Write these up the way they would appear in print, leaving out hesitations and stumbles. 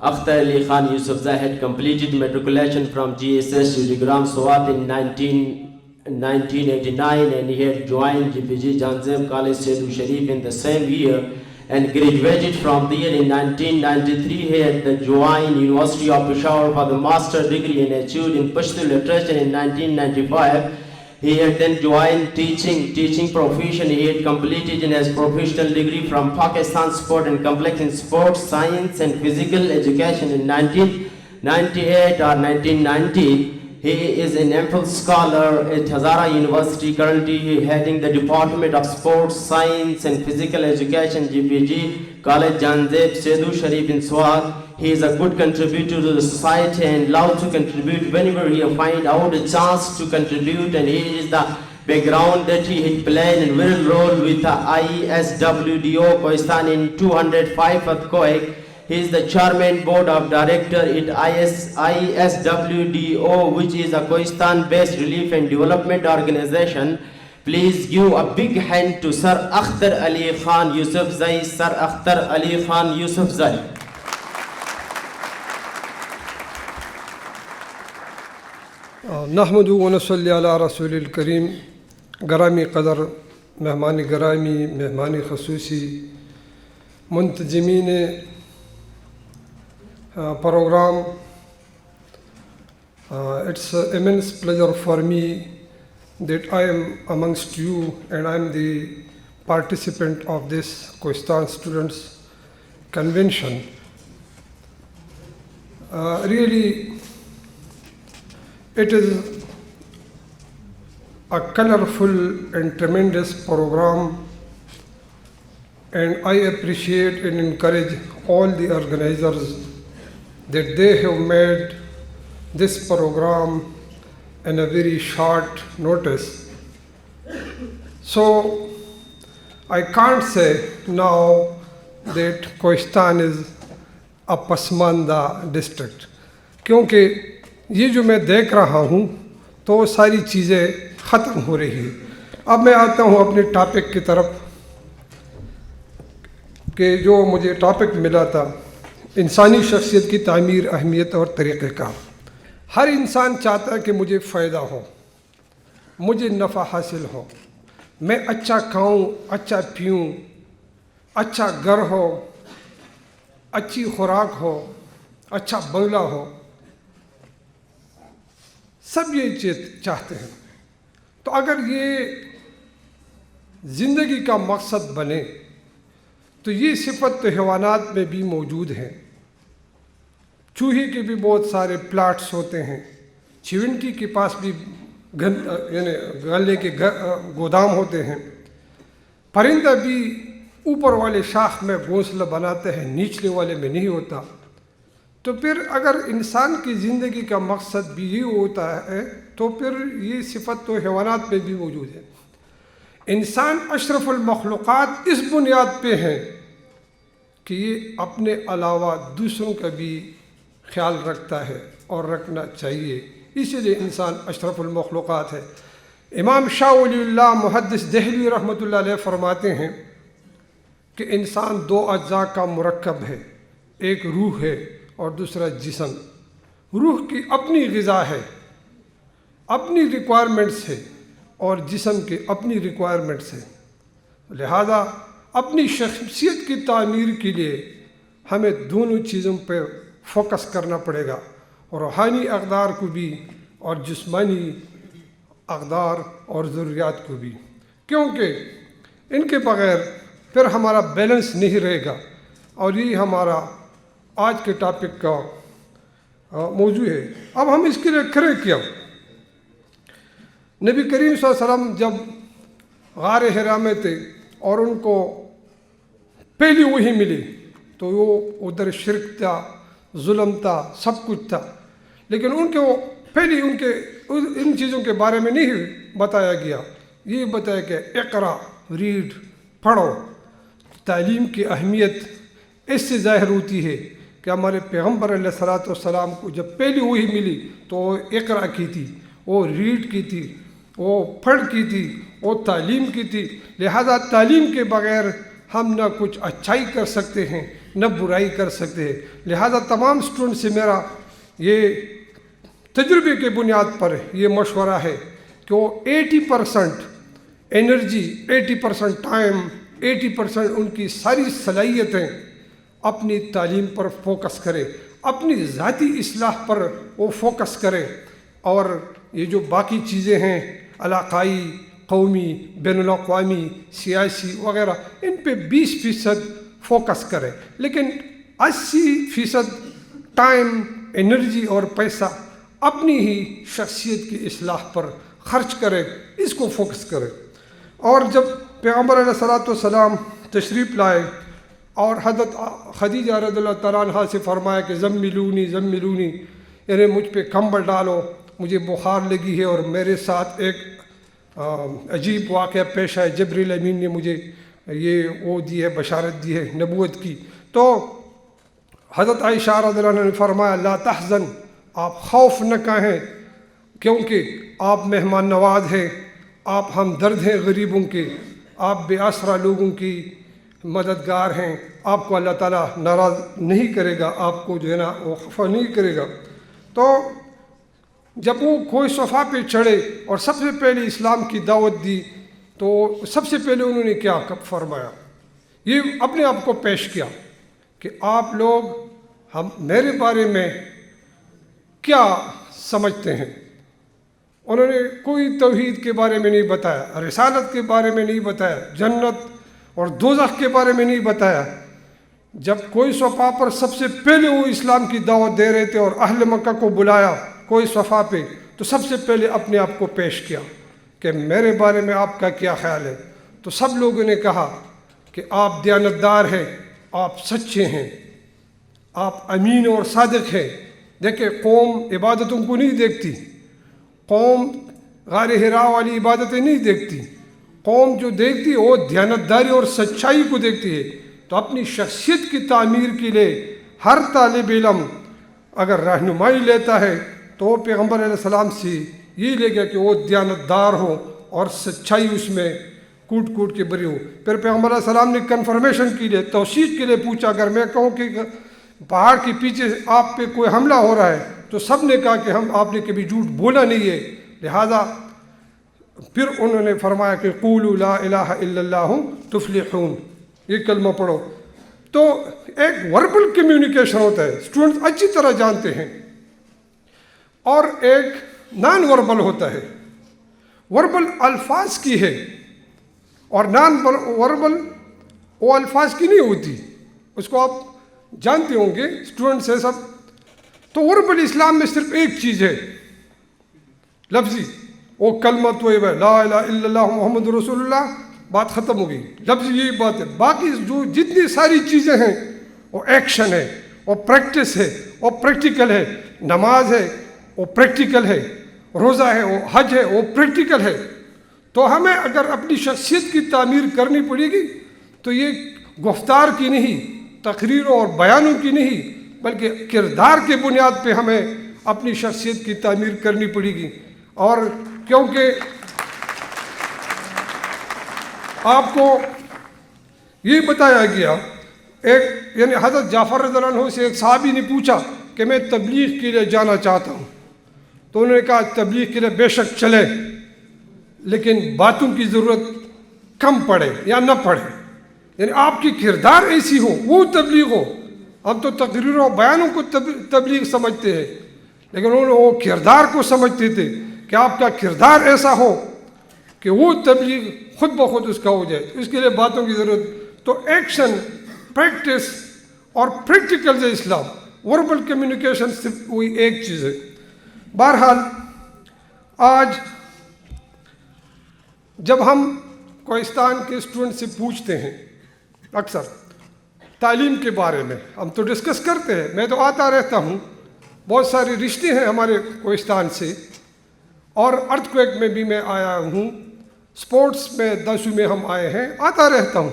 Akhtar Ali Khan Yusufzai had completed matriculation from GSS Udigram Swat in 1989, and he had joined GPG Janzeb College Seydou Sharif in the same year and graduated from there in 1993. He had joined University of Peshawar for the master degree and achieved in Pashto literature in 1995. He had then joined teaching profession. He had completed his professional degree from Pakistan Sport and Complex in Sports Science and Physical Education in 1998 or 1990. He is an MPhil scholar at Hazara University. Currently, he is heading the Department of Sports Science and Physical Education, GPG College Janzeb Seydou Sharif in Swat. He is a good contributor to the society and loves to contribute whenever he finds out a chance to contribute, and he is the background that he had played a vital role with the ISWDO Kohistan in 205 earthquake. He is the chairman board of director at ISWDO, which is a Kohistan-based relief and development organization. Please give a big hand to Sir Akhtar Ali Khan Yusufzai. Sir Akhtar Ali Khan Yusufzai. نحمدو ونصلی علی رسول الکریم. گرامی قدر مہمان گرامی، مہمان خصوصی، منتظمین program, it's an immense pleasure for me that I am amongst you and I am the participant of this Kohistan Students Convention. Really, it is a colorful and tremendous program, and I appreciate and encourage all the organizers that they have made this program in a very short notice. So I can't say now that Kohistan is a Pasmanda district, کیونکہ یہ جو میں دیکھ رہا ہوں تو ساری چیزیں ختم ہو رہی ہیں. اب میں آتا ہوں اپنے ٹاپک کی طرف کہ جو مجھے ٹاپک ملا تھا، انسانی شخصیت کی تعمیر، اہمیت اور طریقہ کار. ہر انسان چاہتا ہے کہ مجھے فائدہ ہو، مجھے نفع حاصل ہو، میں اچھا کھاؤں، اچھا پیوں، اچھا گھر ہو، اچھی خوراک ہو، اچھا بنگلہ ہو. سب یہ چیز چاہتے ہیں. تو اگر یہ زندگی کا مقصد بنے تو یہ صفت تو حیوانات میں بھی موجود ہے. چوہے کے بھی بہت سارے پلاٹس ہوتے ہیں، چیونٹی کے پاس بھی یعنی غلے کے گودام ہوتے ہیں. پرندہ بھی اوپر والے شاخ میں گھونسلہ بناتے ہیں، نچلے والے میں نہیں ہوتا. تو پھر اگر انسان کی زندگی کا مقصد بھی یہ ہوتا ہے تو پھر یہ صفت تو حیوانات میں بھی موجود ہے. انسان اشرف المخلوقات اس بنیاد پہ ہیں کہ یہ اپنے علاوہ دوسروں کا بھی خیال رکھتا ہے اور رکھنا چاہیے، اسی لیے انسان اشرف المخلوقات ہے. امام شاہ ولی اللہ محدث دہلوی رحمۃ اللہ علیہ فرماتے ہیں کہ انسان دو اجزاء کا مرکب ہے، ایک روح ہے اور دوسرا جسم. روح کی اپنی غذا ہے، اپنی ریکوائرمنٹس ہے، اور جسم کے اپنی ریکوائرمنٹس ہے. لہذا اپنی شخصیت کی تعمیر کے لیے ہمیں دونوں چیزوں پہ فوکس کرنا پڑے گا، روحانی اقدار کو بھی اور جسمانی اقدار اور ضروریات کو بھی، کیونکہ ان کے بغیر پھر ہمارا بیلنس نہیں رہے گا. اور یہ ہمارا آج کے ٹاپک کا موضوع ہے. اب ہم اس کے لیے کھڑے کیا. نبی کریم صلی اللہ علیہ وسلم جب غار حرا میں تھے اور ان کو پہلی وحی ملی تو وہ ادھر شرک تھا، ظلم تھا، سب کچھ تھا، لیکن ان کے وہ پہلی ان چیزوں کے بارے میں نہیں بتایا گیا. یہ بتایا کہ اقرا، ریڈ، پڑھو. تعلیم کی اہمیت اس سے ظاہر ہوتی ہے کہ ہمارے پیغمبر علیہ الصلوۃ والسلام کو جب پہلی وحی ملی تو وہ اقرا کی تھی، وہ ریڈ کی تھی، وہ پڑھ کی تھی، وہ تعلیم کی تھی. لہذا تعلیم کے بغیر ہم نہ کچھ اچھائی کر سکتے ہیں، نہ برائی کر سکتے ہیں۔ لہذا تمام اسٹوڈنٹ سے میرا یہ تجربے کے بنیاد پر یہ مشورہ ہے کہ وہ 80% انرجی، 80% ٹائم، 80% ان کی ساری صلاحیتیں اپنی تعلیم پر فوکس کرے، اپنی ذاتی اصلاح پر وہ فوکس کرے، اور یہ جو باقی چیزیں ہیں علاقائی، قومی، بین الاقوامی، سیاسی وغیرہ، ان پہ 20% فوکس کرے، لیکن 80% ٹائم، انرجی اور پیسہ اپنی ہی شخصیت کی اصلاح پر خرچ کرے، اس کو فوکس کرے۔ اور جب پیغمبر علیہ الصلوۃ والسلام تشریف لائے اور حضرت خدیجہ رضی اللہ تعالیٰ عنہ سے فرمایا کہ زملونی زملونی، یعنی مجھ پہ کمبل ڈالو، مجھے بخار لگی ہے اور میرے ساتھ ایک عجیب واقعہ پیش آئے، جبریل امین نے مجھے یہ وہ دی ہے، بشارت دی ہے نبوت کی، تو حضرت عائشہ رضی اللہ عنہ نے فرمایا لا تحزن، آپ خوف نہ کہیں، کیونکہ آپ مہمان نواز ہیں، آپ ہمدرد ہیں غریبوں کے، آپ بے آسرا لوگوں کی مددگار ہیں، آپ کو اللہ تعالیٰ ناراض نہیں کرے گا، آپ کو جو ہے نا وہ خفا نہیں کرے گا۔ تو جب وہ کوہ صفا پہ چڑھے اور سب سے پہلے اسلام کی دعوت دی، تو سب سے پہلے انہوں نے کیا فرمایا، یہ اپنے آپ کو پیش کیا کہ آپ لوگ میرے بارے میں کیا سمجھتے ہیں۔ انہوں نے کوئی توحید کے بارے میں نہیں بتایا، رسالت کے بارے میں نہیں بتایا، جنت اور دوزخ کے بارے میں نہیں بتایا۔ جب کوہ صفا پر سب سے پہلے وہ اسلام کی دعوت دے رہے تھے اور اہل مکہ کو بلایا کوہ صفا پہ، تو سب سے پہلے اپنے آپ کو پیش کیا کہ میرے بارے میں آپ کا کیا خیال ہے۔ تو سب لوگوں نے کہا کہ آپ دیانتدار ہیں، آپ سچے ہیں، آپ امین اور صادق ہیں۔ دیکھیں، قوم عبادتوں کو نہیں دیکھتی، قوم غار حرا والی عبادتیں نہیں دیکھتی، قوم جو دیکھتی ہے وہ دیانتداری اور سچائی کو دیکھتی ہے۔ تو اپنی شخصیت کی تعمیر کے لیے ہر طالب علم اگر رہنمائی لیتا ہے تو وہ پیغمبر علیہ السلام سے یہ لے گا کہ وہ دیانتدار ہو اور سچائی اس میں کوٹ کوٹ کے بری ہو۔ پھر پیغمبر علیہ السلام نے کنفرمیشن کے لیے، توثیق کے لیے پوچھا، اگر میں کہوں کہ پہاڑ کے پیچھے آپ پہ کوئی حملہ ہو رہا ہے، تو سب نے کہا کہ آپ نے کبھی جھوٹ بولا نہیں ہے۔ لہذا پھر انہوں نے فرمایا کہ قولوا لا الہ الا اللہ تفلحون، یہ کلمہ پڑھو۔ تو ایک وربل کمیونیکیشن ہوتا ہے، اسٹوڈنٹس اچھی طرح جانتے ہیں، اور ایک نان وربل ہوتا ہے۔ وربل الفاظ کی ہے اور نان وربل وہ الفاظ کی نہیں ہوتی، اس کو آپ جانتے ہوں گے، اسٹوڈنٹس ہے سب۔ تو وربل اسلام میں صرف ایک چیز ہے، لفظی، وہ کلمہ طیبہ لا الہ الا اللہ محمد رسول اللہ، بات ختم ہو گئی، لفظ یہی بات ہے۔ باقی جو جتنی ساری چیزیں ہیں وہ ایکشن ہے، وہ پریکٹس ہے، وہ پریکٹیکل ہے، نماز ہے وہ پریکٹیکل ہے، روزہ ہے وہ حج ہے وہ پریکٹیکل ہے۔ تو ہمیں اگر اپنی شخصیت کی تعمیر کرنی پڑے گی تو یہ گفتار کی نہیں، تقریروں اور بیانوں کی نہیں، بلکہ کردار کے بنیاد پہ ہمیں اپنی شخصیت کی تعمیر کرنی پڑے گی۔ اور کیونکہ آپ کو یہ بتایا گیا، ایک یعنی حضرت جعفر رضی اللہ عنہ سے ایک صحابی نے پوچھا کہ میں تبلیغ کے لیے جانا چاہتا ہوں، تو انہوں نے کہا تبلیغ کے لیے بے شک چلے، لیکن باتوں کی ضرورت کم پڑے یا نہ پڑے، یعنی آپ کی کردار ایسی ہو وہ تبلیغ ہو۔ ہم تو تقریروں بیانوں کو تبلیغ سمجھتے ہیں، لیکن انہوں نے وہ کردار کو سمجھتے تھے کہ آپ کا کردار ایسا ہو کہ وہ تبلیغ خود بخود اس کا ہو جائے، اس کے لیے باتوں کی ضرورت۔ تو ایکشن، پریکٹس اور پریکٹیکل اسلام، وربل کمیونیکیشن صرف وہی ایک چیز ہے۔ بہرحال آج جب ہم کوہستان کے اسٹوڈنٹ سے پوچھتے ہیں اکثر تعلیم کے بارے میں، ہم تو ڈسکس کرتے ہیں، میں تو آتا رہتا ہوں، بہت سارے رشتے ہیں ہمارے کوہستان سے، اور ارتھ کویک میں بھی میں آیا ہوں، سپورٹس میں دسو میں ہم آئے ہیں، آتا رہتا ہوں۔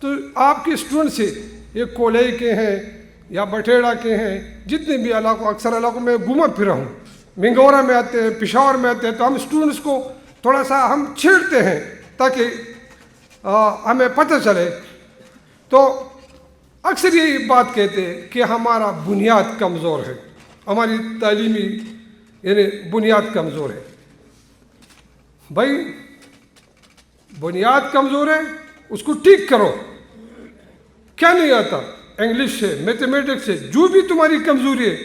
تو آپ کے اسٹوڈنٹ سے، یہ کولئی کے ہیں یا بٹھیڑا کے ہیں، جتنے بھی علاقوں، اکثر علاقوں میں گھوما پھرا ہوں، منگورا میں آتے ہیں، پشاور میں آتے ہیں، تو ہم اسٹوڈنٹس کو تھوڑا سا ہم چھیڑتے ہیں تاکہ ہمیں پتہ چلے۔ تو اکثر یہ بات کہتے ہیں کہ ہمارا بنیاد کمزور ہے، ہماری تعلیمی یعنی بنیاد کمزور ہے۔ بھائی بنیاد کمزور ہے، اس کو ٹھیک کرو۔ کیا نہیں آتا؟ انگلش ہے، میتھمیٹکس ہے، جو بھی تمہاری کمزوری ہے،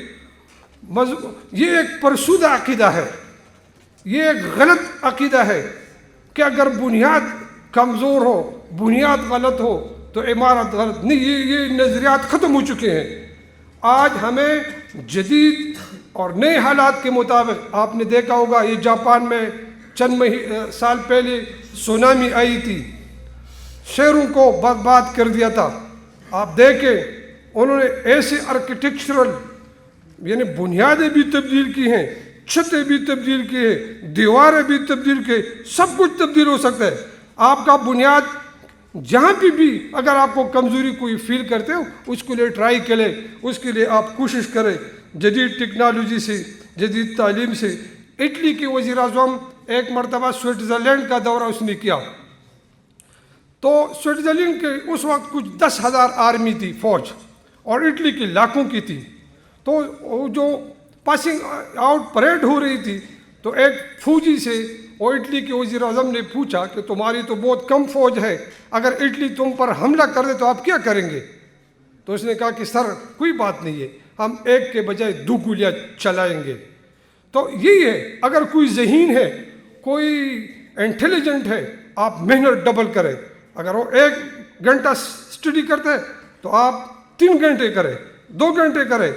یہ ایک فرسودہ عقیدہ ہے، یہ ایک غلط عقیدہ ہے کہ اگر بنیاد کمزور ہو، بنیاد غلط ہو تو عمارت غلط نہیں۔ یہ نظریات ختم ہو چکے ہیں۔ آج ہمیں جدید اور نئے حالات کے مطابق، آپ نے دیکھا ہوگا یہ جاپان میں چند سال پہلے سونامی آئی تھی، شہروں کو برباد کر دیا تھا۔ آپ دیکھیں انہوں نے ایسے آرکیٹیکچرل یعنی بنیادیں بھی تبدیل کی ہیں، چھتیں بھی تبدیل کی ہیں، دیواریں بھی تبدیل کی، سب کچھ تبدیل ہو سکتا ہے۔ آپ کا بنیاد جہاں بھی اگر آپ کو کمزوری کوئی فیل کرتے ہو، اس کے لیے ٹرائی کریں، اس کے لیے آپ کوشش کریں جدید ٹیکنالوجی سے، جدید تعلیم سے۔ اٹلی کے وزیر اعظم ایک مرتبہ سوئٹزرلینڈ کا دورہ اس نے کیا، تو سوئٹزرلینڈ کے اس وقت کچھ 10,000 آرمی تھی، فوج، اور اٹلی کی لاکھوں کی تھی۔ تو جو پاسنگ آؤٹ پریڈ ہو رہی تھی تو ایک فوجی سے وہ اٹلی کے وزیر اعظم نے پوچھا کہ تمہاری تو بہت کم فوج ہے، اگر اٹلی تم پر حملہ کر دے تو آپ کیا کریں گے؟ تو اس نے کہا کہ سر کوئی بات نہیں ہے، ہم ایک کے بجائے 2 گولیاں چلائیں گے۔ تو یہی ہے، اگر کوئی ذہین ہے، کوئی انٹیلیجنٹ ہے، آپ محنت ڈبل کریں۔ اگر وہ 1 گھنٹہ اسٹڈی کرتے ہیں تو آپ 3 گھنٹے کریں، 2 گھنٹے کریں۔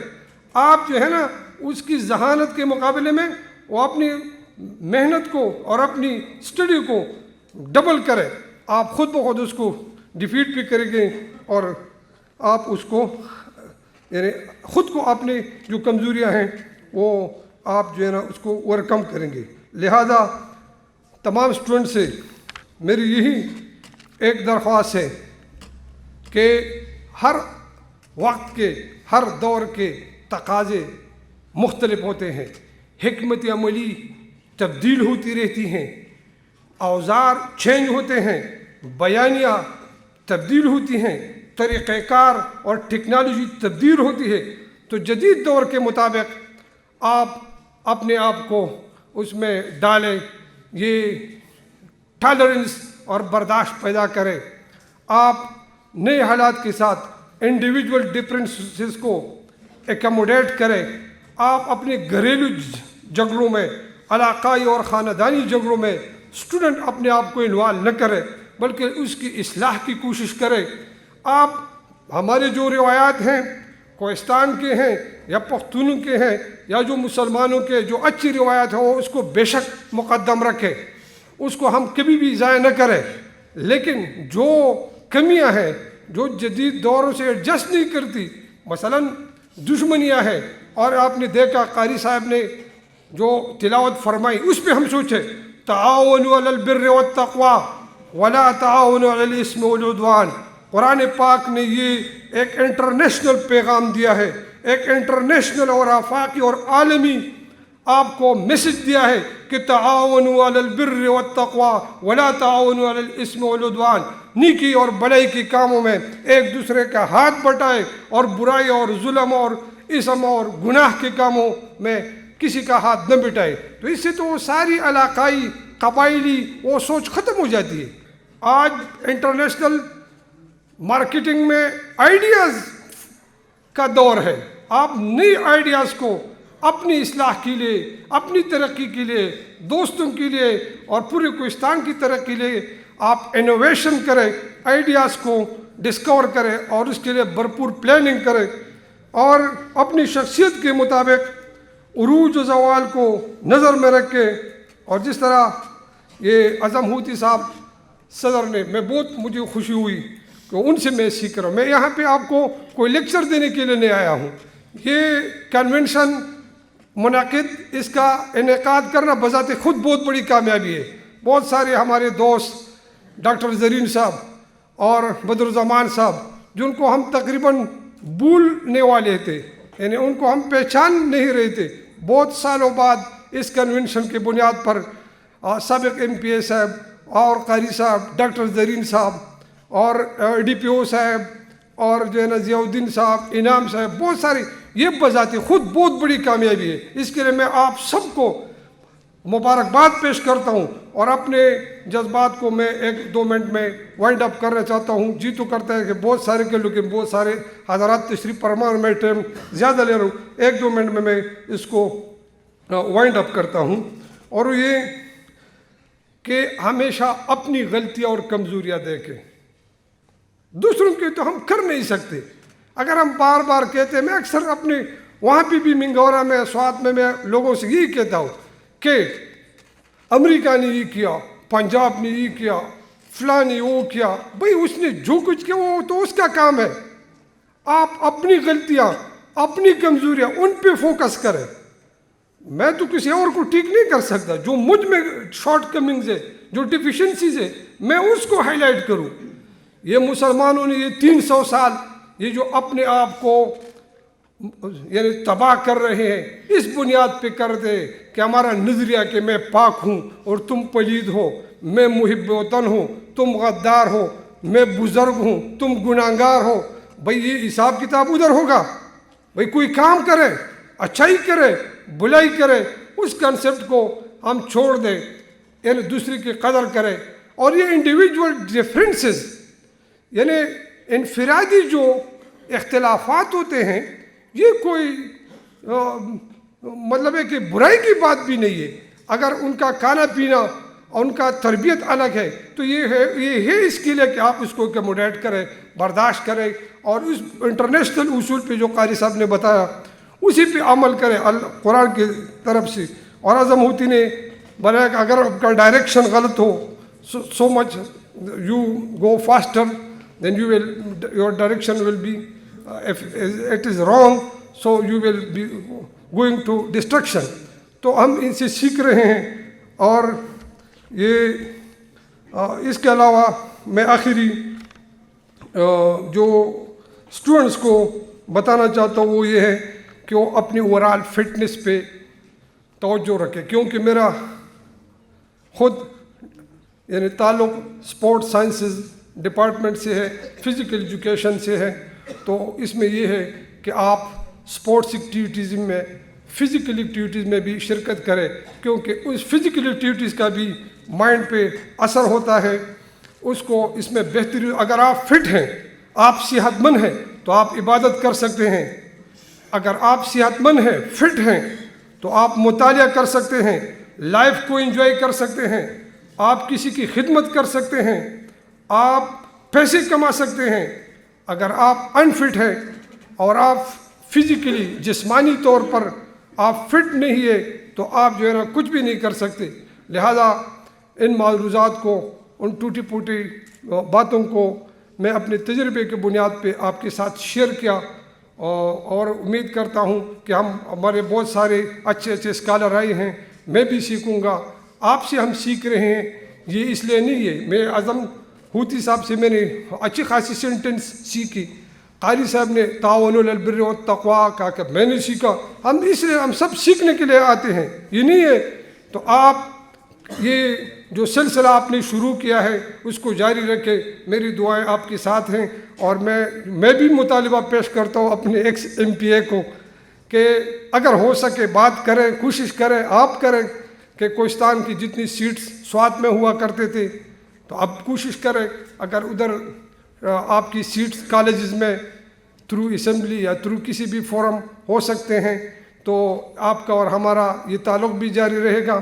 آپ جو ہے نا اس کی ذہانت کے مقابلے میں وہ اپنی محنت کو اور اپنی اسٹڈی کو ڈبل کریں، آپ خود بخود اس کو ڈیفیٹ بھی کریں گے، اور آپ اس کو یعنی خود کو اپنے جو کمزوریاں ہیں وہ آپ جو ہے نا اس کو اوورکم کریں گے۔ لہذا تمام اسٹوڈنٹ سے میری یہی ایک درخواست ہے کہ ہر وقت کے، ہر دور کے تقاضے مختلف ہوتے ہیں، حکمت عملی تبدیل ہوتی رہتی ہیں، اوزار چینج ہوتے ہیں، بیانیہ تبدیل ہوتی ہیں، طریقہ کار اور ٹیکنالوجی تبدیل ہوتی ہے۔ تو جدید دور کے مطابق آپ اپنے آپ کو اس میں ڈالیں، یہ ٹالرنس اور برداشت پیدا کریں۔ آپ نئے حالات کے ساتھ انڈیویجول ڈفرینسز کو ایکاموڈیٹ کریں۔ آپ اپنے گھریلو جھگڑوں میں، علاقائی اور خاندانی جھگڑوں میں اسٹوڈنٹ اپنے آپ کو انوالو نہ کرے، بلکہ اس کی اصلاح کی کوشش کرے۔ آپ ہمارے جو روایات ہیں، کوہستان کے ہیں یا پختونوں کے ہیں یا جو مسلمانوں کے جو اچھی روایات ہیں، وہ اس کو بے شک مقدم رکھے، اس کو ہم کبھی بھی ضائع نہ کریں۔ لیکن جو کمیاں ہیں جو جدید دوروں سے ایڈجسٹ نہیں کرتی، مثلا دشمنیاں ہیں، اور آپ نے دیکھا قاری صاحب نے جو تلاوت فرمائی اس پہ ہم سوچیں، تعاونوا علی البر والتقوی ولا تعاونوا علی الاثم والعدوان۔ قرآن پاک نے یہ ایک انٹرنیشنل پیغام دیا ہے، ایک انٹرنیشنل اور آفاقی اور عالمی آپ کو میسج دیا ہے کہ تعاونوا علی البر والتقوی ولا تعاونوا علی الاثم والعدوان، نیکی اور بڑائی کے کاموں میں ایک دوسرے کا ہاتھ بٹائے اور برائی اور ظلم اور اسم اور گناہ کے کاموں میں کسی کا ہاتھ نہ بٹائے۔ تو اس سے تو ساری علاقائی قبائلی وہ سوچ ختم ہو جاتی ہے۔ آج انٹرنیشنل مارکیٹنگ میں آئیڈیاز کا دور ہے، آپ نئی آئیڈیاز کو اپنی اصلاح کے لیے، اپنی ترقی کے لیے، دوستوں کے لیے اور پورے کوہستان کی ترقی کے لیے آپ انوویشن کریں، آئیڈیاز کو ڈسکور کریں اور اس کے لیے بھرپور پلاننگ کریں، اور اپنی شخصیت کے مطابق عروج و زوال کو نظر میں رکھیں۔ اور جس طرح یہ اعظم ہوتی صاحب صدر نے، مجھے خوشی ہوئی کہ ان سے میں سیکھ رہا ہوں۔ میں یہاں پہ آپ کو کوئی لیکچر دینے کے لیے نہیں آیا ہوں، یہ کنونشن منعقد، اس کا انعقاد کرنا بذات خود بہت بڑی کامیابی ہے۔ بہت سارے ہمارے دوست ڈاکٹر زرین صاحب اور بدرالزمان صاحب، جن کو ہم تقریباً بھولنے والے تھے، یعنی ان کو ہم پہچان نہیں رہے تھے، بہت سالوں بعد اس کنونشن کے بنیاد پر سابق MP صاحب اور قاری صاحب، ڈاکٹر زرین صاحب اور DPO صاحب اور جو ہے نا ضیاء الدین صاحب، انعام صاحب، بہت ساری، یہ بذات خود بہت بڑی کامیابی ہے. اس کے لیے میں آپ سب کو مبارکباد پیش کرتا ہوں، اور اپنے جذبات کو میں 1-2 منٹ میں وائنڈ اپ کرنا چاہتا ہوں. جی تو کرتا ہے کہ بہت سارے کے لیکن بہت سارے حضرات تشریف فرما اور میں ٹائم زیادہ لے رہا ہوں. 1-2 منٹ میں اس کو وائنڈ اپ کرتا ہوں. اور یہ کہ ہمیشہ اپنی غلطیاں اور کمزوریاں دیکھیں. دوسروں کی تو ہم کر نہیں سکتے. اگر ہم بار بار کہتے ہیں، میں اکثر اپنے وہاں پہ بھی منگورا میں سوات میں لوگوں سے یہی کہتا ہوں کہ امریکہ نے یہ کیا، پنجاب نے یہ کیا، فلاں نے وہ کیا. بھئی اس نے جو کچھ کیا وہ تو اس کا کام ہے. آپ اپنی غلطیاں، اپنی کمزوریاں ان پہ فوکس کریں. میں تو کسی اور کو ٹھیک نہیں کر سکتا. جو مجھ میں شارٹ کمنگز ہے، جو ڈیفیشنسیز ہے، میں اس کو ہائی لائٹ کروں. یہ مسلمانوں نے یہ 300 سال یہ جو اپنے آپ کو یعنی تباہ کر رہے ہیں، اس بنیاد پہ کر دے کہ ہمارا نظریہ کہ میں پاک ہوں اور تم پلید ہو، میں محب وطن ہوں تم غدار ہو، میں بزرگ ہوں تم گناہگار ہو. بھئی یہ حساب کتاب ادھر ہوگا. بھئی کوئی کام کرے، اچھائی کرے، بلائی کرے، اس کنسپٹ کو ہم چھوڑ دیں، یعنی دوسری کی قدر کرے. اور یہ انڈیویجول ڈیفرنسز یعنی انفرادی جو اختلافات ہوتے ہیں، یہ کوئی مطلب ہے کہ برائی کی بات بھی نہیں ہے. اگر ان کا کھانا پینا اور ان کا تربیت الگ ہے تو یہ ہے اس کے لیے کہ آپ اس کو ایکوموڈیٹ کریں، برداشت کریں، اور اس انٹرنیشنل اصول پہ جو قاری صاحب نے بتایا اسی پہ عمل کریں قرآن کی طرف سے. اور اعظم ہوتی نے بنایا کہ اگر آپ کا ڈائریکشن غلط ہو، so much you go faster then your direction will be if it is wrong, so you will be going to destruction. تو ہم ان سے سیکھ رہے ہیں. اور یہ اس کے علاوہ میں آخری جو اسٹوڈنٹس کو بتانا چاہتا ہوں وہ یہ ہے کہ وہ اپنی اوورآل فٹنس پہ توجہ رکھے. کیونکہ میرا خود یعنی تعلق اسپورٹ سائنسز ڈپارٹمنٹ سے ہے، فزیکل ایجوکیشن سے ہے. تو اس میں یہ ہے کہ آپ اسپورٹس ایکٹیویٹیز میں، فزیکل ایکٹیویٹیز میں بھی شرکت کریں، کیونکہ اس فزیکل ایکٹیویٹیز کا بھی مائنڈ پہ اثر ہوتا ہے. اس کو اس میں بہتری، اگر آپ فٹ ہیں، آپ صحت مند ہیں تو آپ عبادت کر سکتے ہیں. اگر آپ صحت مند ہیں، فٹ ہیں، تو آپ مطالعہ کر سکتے ہیں، لائف کو انجوائے کر سکتے ہیں، آپ کسی کی خدمت کر سکتے ہیں، آپ پیسے کما سکتے ہیں. اگر آپ انفٹ ہیں اور آپ فزیکلی جسمانی طور پر آپ فٹ نہیں ہے تو آپ جو ہے نا کچھ بھی نہیں کر سکتے. لہذا ان معروضات کو، ان ٹوٹی پھوٹی باتوں کو میں اپنے تجربے کے بنیاد پہ آپ کے ساتھ شیئر کیا، اور امید کرتا ہوں کہ ہمارے بہت سارے اچھے اسکالر آئے ہیں. میں بھی سیکھوں گا، آپ سے ہم سیکھ رہے ہیں. یہ اس لیے نہیں ہے، میں اعظم ہوتی صاحب سے میں نے اچھی خاصی سینٹنس سیکھی. قاری صاحب نے تعاونوا علی البر والتقویٰ کہا کہ میں نے سیکھا. ہم اس لیے ہم سب سیکھنے کے لیے آتے ہیں، یہ نہیں ہے. تو آپ یہ جو سلسلہ آپ نے شروع کیا ہے اس کو جاری رکھے. میری دعائیں آپ کے ساتھ ہیں. اور میں بھی مطالبہ پیش کرتا ہوں اپنے ایکس MPA کو کہ اگر ہو سکے بات کریں، کوشش کریں، آپ کریں کہ کوہستان کی جتنی سیٹس سوات میں ہوا کرتے تھے تو اب کوشش کریں. اگر ادھر آپ کی سیٹس کالجز میں تھرو اسمبلی یا تھرو کسی بھی فورم ہو سکتے ہیں تو آپ کا اور ہمارا یہ تعلق بھی جاری رہے گا.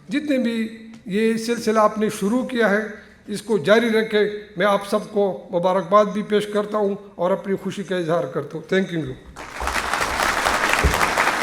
جتنے بھی یہ سلسلہ آپ نے شروع کیا ہے اس کو جاری رکھے. میں آپ سب کو مبارکباد بھی پیش کرتا ہوں اور اپنی خوشی کا اظہار کرتا ہوں. Thank you.